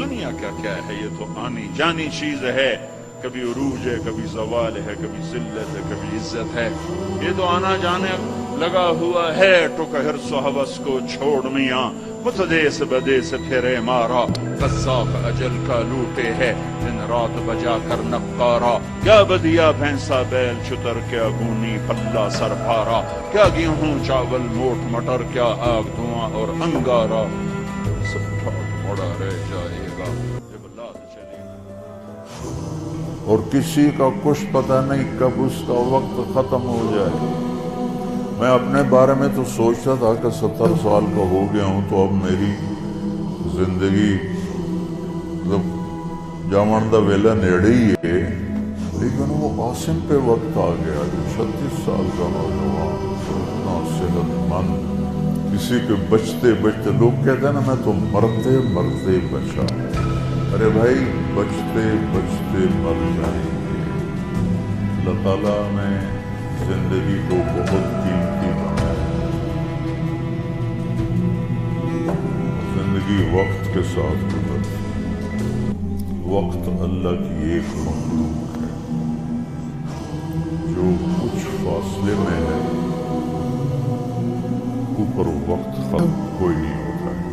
دنیا کا کیا ہے، یہ تو آنی جانی چیز ہے، کبھی عروج ہے، کبھی زوال ہے، کبھی ذلت ہے، کبھی عزت ہے، یہ تو آنا جانے لگا ہوا ہے۔ ٹک حرص و حوث کو چھوڑ میاں، متدیس بدیس پھرے مارا، قذاق اجل کا لوٹے ہے دن رات بجا کر نقارا۔ کیا بدیا بھینسا بیل چتر، کیا گونی پلہ سر بھارا، کیا گیہوں چاول موٹ مٹر، کیا آگ دھواں اور انگارا، سب ٹھاٹ مڑا رہ جائے گا جب لاد چلے گا۔ اور کسی کا کچھ پتہ نہیں کب اس کا وقت ختم ہو جائے۔ میں اپنے بارے میں تو سوچتا تھا کہ 70 سال کا ہو گیا ہوں تو اب میری زندگی جامن دا ویلا نیڑے ہی ہے، لیکن وہ قاسم پہ وقت آ گیا جو 36 سال کا نوجوان، اتنا صحت مند، کسی کے بچتے بچتے، لوگ کہتے ہیں نا میں تو مرتے مرتے بچا۔ ارے بھائی بچتے بچتے مر جائیں گے۔ اللہ تعالیٰ نے زندگی کو بہت قیمتی بنایا، زندگی وقت کے ساتھ گزرتی۔ وقت اللہ کی ایک مخلوق ہے جو کچھ فاصلے میں ہے، اوپر وقت ختم کوئی نہیں ہوتا ہے۔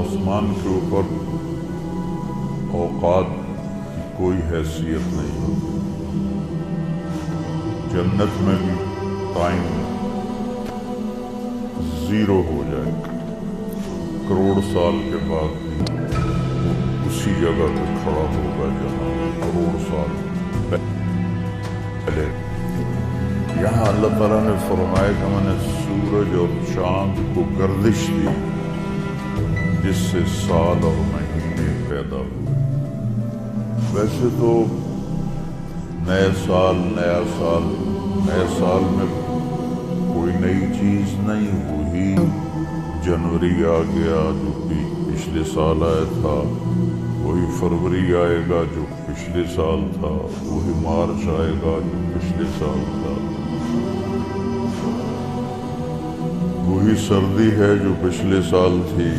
آسمان کے اوپر اوقات کی کوئی حیثیت نہیں ہوتی۔ جنت میں بھی ٹائم زیرو ہو جائے، کروڑ سال کے بعد بھی وہ اسی جگہ پہ کھڑا ہوگا جہاں کروڑ سال پہلے۔ یہاں اللہ تعالیٰ نے فرمایا کہ میں نے سورج اور چاند کو گردش دی جس سے سال اور مہینے پیدا ہوئے۔ ویسے تو نئے سال نئے سال میں کوئی نئی چیز نہیں، وہی جنوری آ گیا جو پچھلے سال آیا تھا، وہی فروری آئے گا جو پچھلے سال تھا، وہی مارچ آئے گا جو پچھلے سال تھا، وہی سردی ہے جو پچھلے سال تھی۔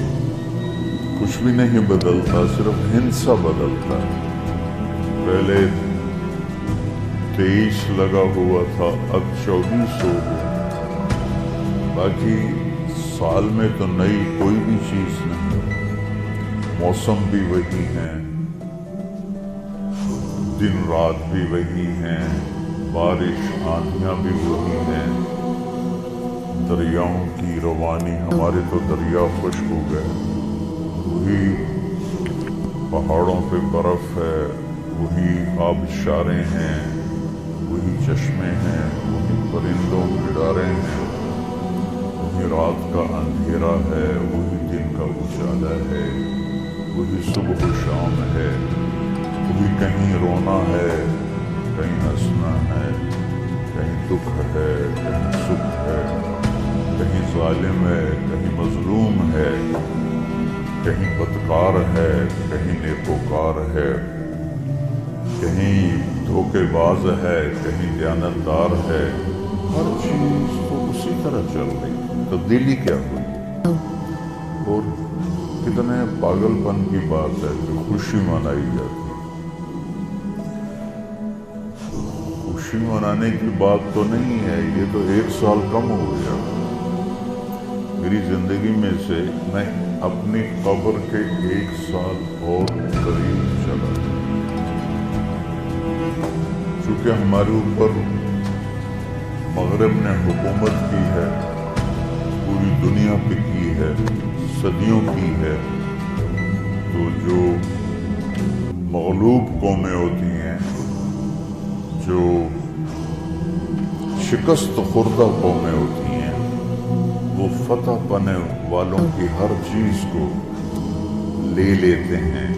کچھ بھی نہیں بدلتا، صرف ہندسہ بدلتا ہے۔ پہلے 23 لگا ہوا تھا، اب 24 ہو گیا۔ باقی سال میں تو نئی کوئی بھی چیز نہیں، موسم بھی وہی ہیں، دن رات بھی وہی ہیں، بارش آندھیاں بھی وہی ہیں، دریاؤں کی روانی، ہمارے تو دریا خشک ہو گئے، وہی پہاڑوں پہ برف ہے، وہی آبشاریں ہیں، وہی چشمے ہیں، وہی پرندوں کے ڈارے ہیں، وہی رات کا اندھیرا ہے، وہی دن کا اجالا ہے، وہی صبح و شام ہے، وہی کہیں رونا ہے، کہیں ہنسنا ہے، کہیں دکھ ہے، کہیں سکھ ہے، کہیں ظالم ہے، کہیں مظلوم ہے، کہیں بدکار ہے، کہیں نیکوکار ہے، کہیں دھوکے باز ہے، کہیں دیانتدار ہے۔ ہر چیز تو اسی طرح چل رہی، تبدیلی کیا ہوئی؟ اور کتنے پاگل پن کی بات ہے کہ خوشی منائی جاتی۔ خوشی منانے کی بات تو نہیں ہے، یہ تو 1 سال کم ہو گیا۔ میری زندگی میں سے میں اپنی قبر کے 1 سال اور قریب چلا، چونکہ ہمارے اوپر مغرب نے حکومت کی ہے، پوری دنیا پہ کی ہے، صدیوں کی ہے، تو جو مغلوب قومیں ہوتی ہیں، جو شکست خوردہ قومیں ہوتی ہیں، وہ فتح پانے والوں کی ہر چیز کو لے لیتے ہیں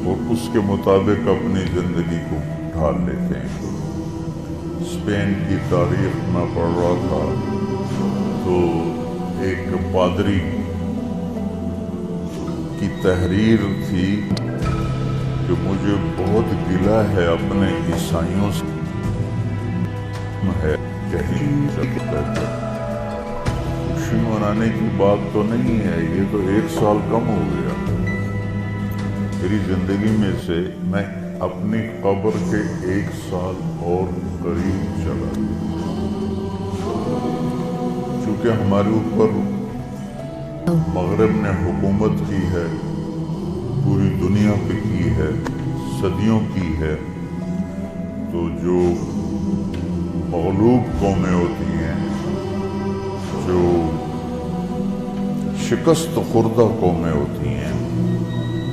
اور اس کے مطابق اپنی زندگی کو ڈھال لیتے ہیں۔ اسپین کی تاریخ میں پڑھ رہا تھا تو ایک پادری کی تحریر تھی کہ مجھے بہت گلہ ہے اپنے عیسائیوں سے، ہے کہیں خوشی منانے کی بات تو نہیں ہے، یہ تو 1 سال کم ہو گیا۔ میری زندگی میں سے میں اپنی قبر کے 1 سال اور قریب چلا گیا، چونکہ ہمارے اوپر مغرب نے حکومت کی ہے، پوری دنیا پہ کی ہے، صدیوں کی ہے، تو جو مغلوب قومیں ہوتی ہیں، جو شکست خوردہ قومیں ہوتی ہیں،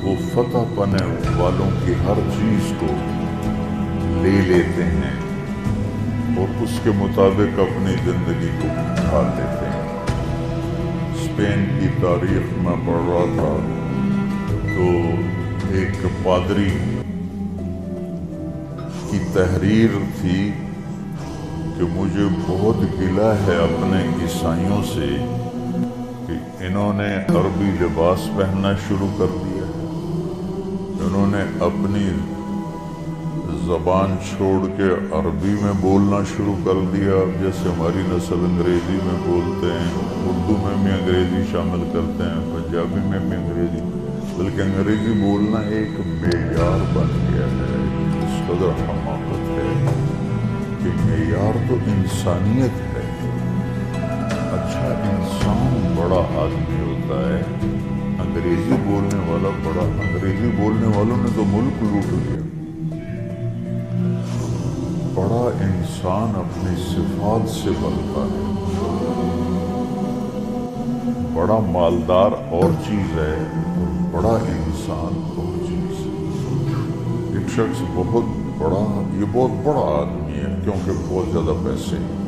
وہ فتح پانے والوں کی ہر چیز کو لے لیتے ہیں اور اس کے مطابق اپنی زندگی کو ڈھال لیتے ہیں۔ اسپین کی تاریخ میں پڑھ رہا تھا تو ایک پادری کی تحریر تھی کہ مجھے بہت گلہ ہے اپنے عیسائیوں سے کہ انہوں نے عربی لباس پہننا شروع کر دیا ہے، انہوں نے اپنی زبان چھوڑ کے عربی میں بولنا شروع کر دیا، جیسے ہماری نسل انگریزی میں بولتے ہیں، اردو میں بھی انگریزی شامل کرتے ہیں، پنجابی میں بھی انگریزی، بلکہ انگریزی بولنا ایک معیار بن گیا ہے۔ اس قدر حماقت ہے کہ معیار تو انسانیت ہے۔ اچھا انسان بڑا آدمی ہوتا ہے، انگریزی بولنے والا بڑا، انگریزی بولنے والوں نے تو ملک لوٹ لیا۔ بڑا انسان اپنی صفات سے بنتا ہے، بڑا مالدار اور چیز ہے اور بڑا انسان اور چیز ہے۔ ایک شخص بہت بڑا، یہ بہت بڑا آدمی ہے کیونکہ بہت زیادہ پیسے ہیں،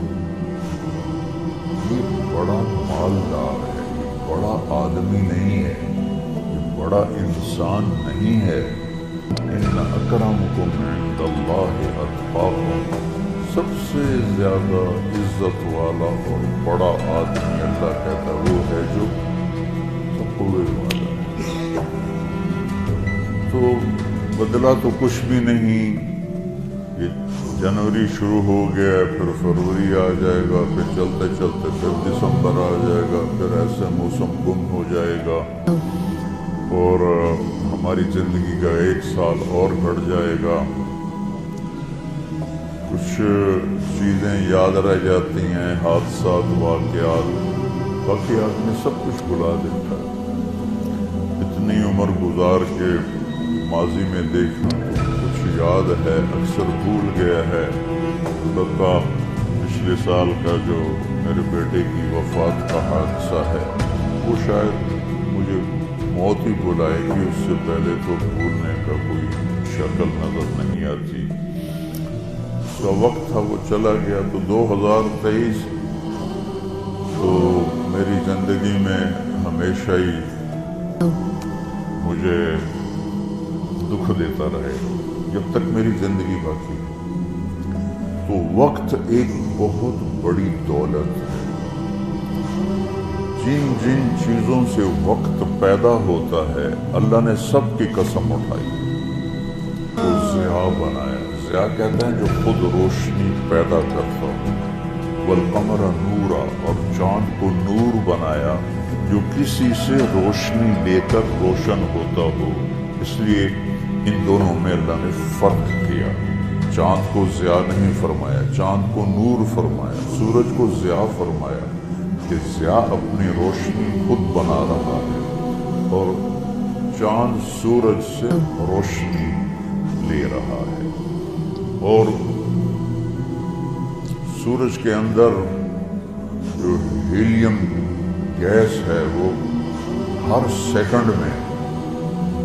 یہ بڑا مالدار ہے، یہ بڑا آدمی نہیں ہے، یہ بڑا انسان نہیں ہے۔ ان اکرمکم عند اللہ اتقاکم، سب سے زیادہ عزت والا اور بڑا آدمی اللہ کہتا ہے وہ ہے جو تقوی والا ہے۔ تو بدلا تو کچھ بھی نہیں، یہ جنوری شروع ہو گیا، پھر فروری آ جائے گا، پھر چلتے چلتے پھر دسمبر آ جائے گا، پھر ایسے موسم گم ہو جائے گا اور ہماری زندگی کا 1 سال اور گھٹ جائے گا۔ کچھ چیزیں یاد رہ جاتی ہیں، حادثات، واقعات میں سب کچھ بھلا دیتا ہے۔ اتنی عمر گزار کے ماضی میں دیکھنا تو کچھ یاد ہے، اکثر بھول گیا ہے۔ البتہ پچھلے سال کا جو میرے بیٹے کی وفات کا حادثہ ہے وہ شاید مجھے موت ہی بلائے گی، اس سے پہلے تو بھولنے کا کوئی شکل نظر نہیں آتی۔ اس کا وقت تھا، وہ چلا گیا۔ تو 2023 تو میری زندگی میں ہمیشہ ہی مجھے دکھ دیتا رہے جب تک میری زندگی باقی ہے۔ تو وقت ایک بہت بڑی دولت ہے۔ جن جن چیزوں سے وقت پیدا ہوتا ہے اللہ نے سب کی قسم اٹھائی، تو ضیاء بنایا۔ ضیاء کہتے ہیں جو خود روشنی پیدا کرتا ہو، والقمر نورا، اور چاند کو نور بنایا جو کسی سے روشنی لے کر روشن ہوتا ہو۔ اس لیے ان دونوں میں اللہ نے فرق کیا، چاند کو ضیاء نہیں فرمایا، چاند کو نور فرمایا، سورج کو ضیاء فرمایا کہ ضیاء اپنی روشنی خود بنا رہا ہے اور چاند سورج سے روشنی لے رہا ہے۔ اور سورج کے اندر جو ہیلیم گیس ہے وہ ہر سیکنڈ میں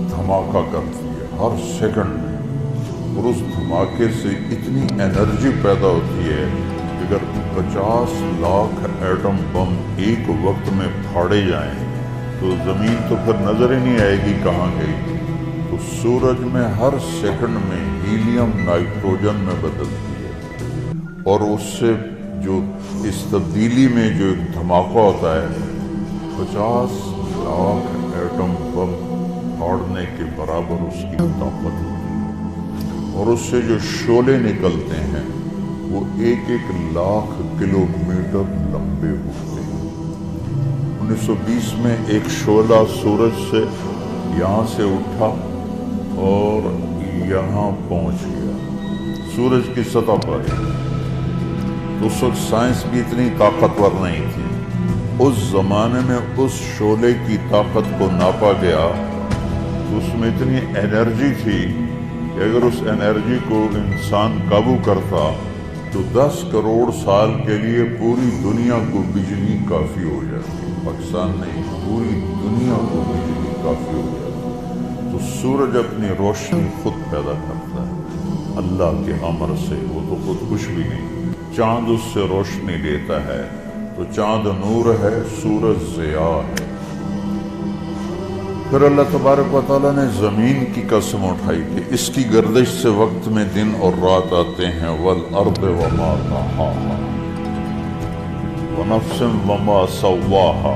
دھماکہ کرتی ہے، ہر سیکنڈ میں، اور اس دھماکے سے اتنی انرجی پیدا ہوتی ہے کہ اگر 50 لاکھ ایٹم بم ایک وقت میں پھاڑے جائیں تو زمین تو پھر نظر ہی نہیں آئے گی کہاں گئی۔ تو سورج میں ہر سیکنڈ میں ہیلیم نائٹروجن میں بدلتی ہے، اور اس سے جو اس تبدیلی میں جو ایک دھماکہ ہوتا ہے 50 لاکھ ایٹم بم پھاڑنے کے برابر اس کی طاقت ہوتی ہے، اور اس سے جو شعلے نکلتے ہیں وہ 1,00,000 کلومیٹر لمبے ہوتے ہیں۔ 1920 میں ایک شعلہ سورج سے یہاں سے اٹھا اور یہاں پہنچ گیا سورج کی سطح پر. اس وقت سائنس بھی اتنی طاقتور نہیں تھی. اس زمانے میں اس شعلے کی طاقت کو ناپا گیا. اس میں اتنی انرجی تھی کہ اگر اس انرجی کو انسان قابو کرتا تو 10 کروڑ سال کے لیے پوری دنیا کو بجلی کافی ہو جاتی. پاکستان نہیں، پوری دنیا کو بجلی کافی ہو جاتی. تو سورج اپنی روشنی خود پیدا کرتا ہے اللہ کے امر سے. وہ تو خود کچھ بھی نہیں. چاند اس سے روشنی لیتا ہے تو چاند نور ہے، سورج ضیاء ہے. پھر اللہ تبارک و تعالیٰ نے زمین کی قسم اٹھائی کہ اس کی گردش سے وقت میں دن اور رات آتے ہیں. والارض وما طحاها ونفس وما سواها.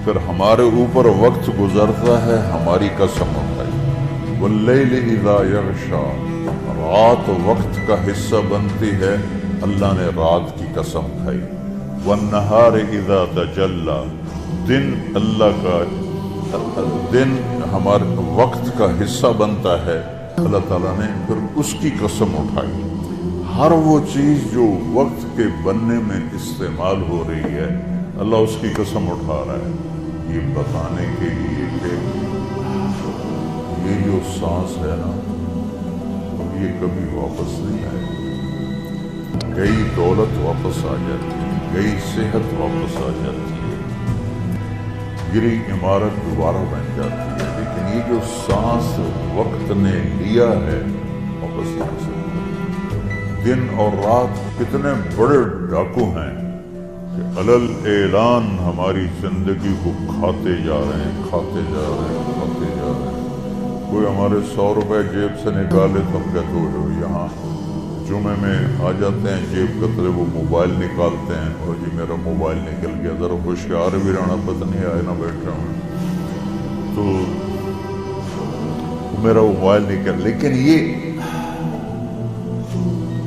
پھر ہمارے اوپر وقت گزرتا ہے، ہماری قسم اٹھائی. واللیل اذا یغشا. رات وقت کا حصہ بنتی ہے، اللہ نے رات کی قسم کھائی. والنہار اذا تجلی. دن اللہ کا دن ہمارے وقت کا حصہ بنتا ہے، اللہ تعالیٰ نے پھر اس کی قسم اٹھائی. ہر وہ چیز جو وقت کے بننے میں استعمال ہو رہی ہے اللہ اس کی قسم اٹھا رہا ہے، یہ بتانے کے لیے کہ یہ جو سانس ہے نا یہ کبھی واپس نہیں آئے گی. گئی دولت واپس آ جاتی ہے، گئی صحت واپس آ جاتی ہے، گری عمارت دوبارہ بن جاتی ہے، لیکن یہ جو سانس وقت نے لیا ہے واپس نہیں آ سکتا. دن اور رات کتنے بڑے ڈاکو ہیں کہ علل اعلان ہماری زندگی کو کھاتے جا رہے ہیں، کھاتے جا رہے ہیں، کھاتے جا رہے ہیں. کوئی ہمارے 100 روپے جیب سے نکالے تو ہم کہتے ہو یہاں جمعے میں آ جاتے ہیں جیب کترے، وہ موبائل نکالتے ہیں اور جی میرا موبائل نکل گیا، ذرا ہوشیار بھی رہنا، پتہ نہیں آئے نہ بیٹھ رہا ہوں تو میرا موبائل نکل. لیکن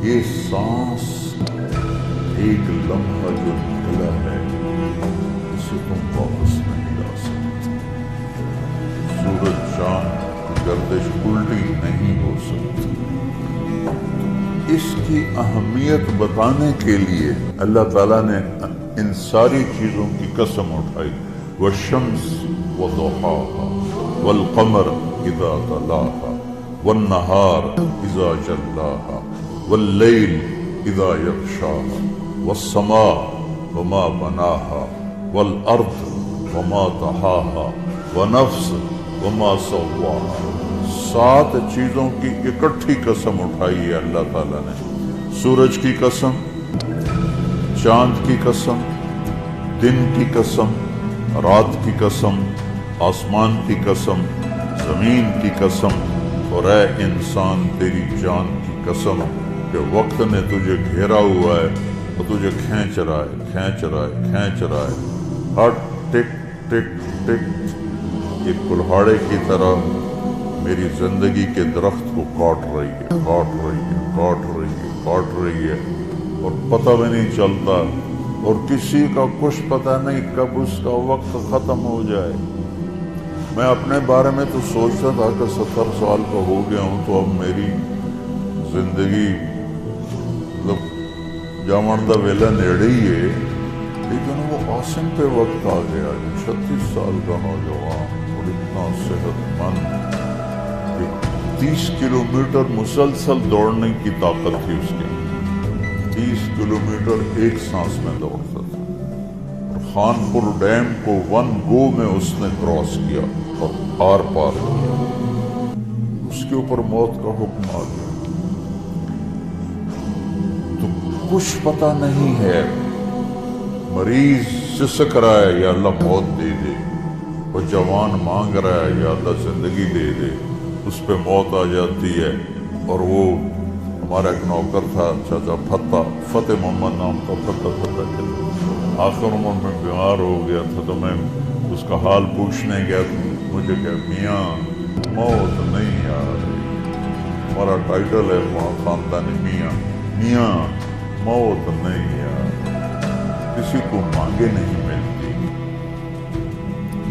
یہ سانس ایک لمحہ جو نکلا ہے اسے تم واپس نہیں لا سکتے. سورج چاند کی گردش الٹی نہیں ہو سکتی. اس کی اہمیت بتانے کے لیے اللہ تعالیٰ نے ان ساری چیزوں کی قسم اٹھائی. والشمس وضحاها والقمر اذا تلاها والنہار اذا جلاها واللیل اذا یغشاها والسماء وما بناها والارض وما طحاها ونفس وما سواها. 7 چیزوں کی اکٹھی قسم اٹھائی ہے اللہ تعالیٰ نے. سورج کی قسم، چاند کی قسم، دن کی قسم، رات کی قسم، آسمان کی قسم، زمین کی قسم، اور اے انسان تیری جان کی قسم کہ وقت نے تجھے گھیرا ہوا ہے اور تجھے کھینچ رہا ہے، کھینچ رہا ہے، کھینچ رہا ہے. ہر ٹک ٹک ٹک ایک کلہاڑے کی طرح میری زندگی کے درخت کو کاٹ رہی ہے، کاٹ رہی ہے، کاٹ رہی ہے، کاٹ رہی ہے، اور پتہ بھی نہیں چلتا اور کسی کا کچھ پتہ نہیں کب اس کا وقت ختم ہو جائے. میں اپنے بارے میں تو سوچتا تھا کہ 70 سال کا ہو گیا ہوں تو اب میری زندگی جامن دا ویلا نیڑے ہی ہے. لیکن وہ عاصم پہ وقت آ گیا، 36 سال کا نوجوان اور اتنا صحت مند کہ 30 کلومیٹر مسلسل دوڑنے کی طاقت تھی اس کی. 30 کلومیٹر ایک سانس میں دوڑتا تھا. اور خانپور ڈیم کو 1 گو میں اس نے کراس کیا اور آر پار کیا. اس کے اوپر موت کا حکم آ گیا. تو کچھ پتہ نہیں ہے. مریض سسک رہا ہے یا اللہ موت دے دے، اور جوان مانگ رہا ہے یا اللہ زندگی دے دے. اس پہ موت آ جاتی ہے. اور وہ ہمارا ایک نوکر تھا چاچا فتح محمد نام کا، فتح چل آخر عمر میں بیمار ہو گیا تھا تو میں اس کا حال پوچھنے گیا تو مجھے کہ میاں موت نہیں آ رہی. ہمارا ٹائٹل ہے وہاں خاندانی میاں موت نہیں آ رہی. کسی کو مانگے نہیں ملتی،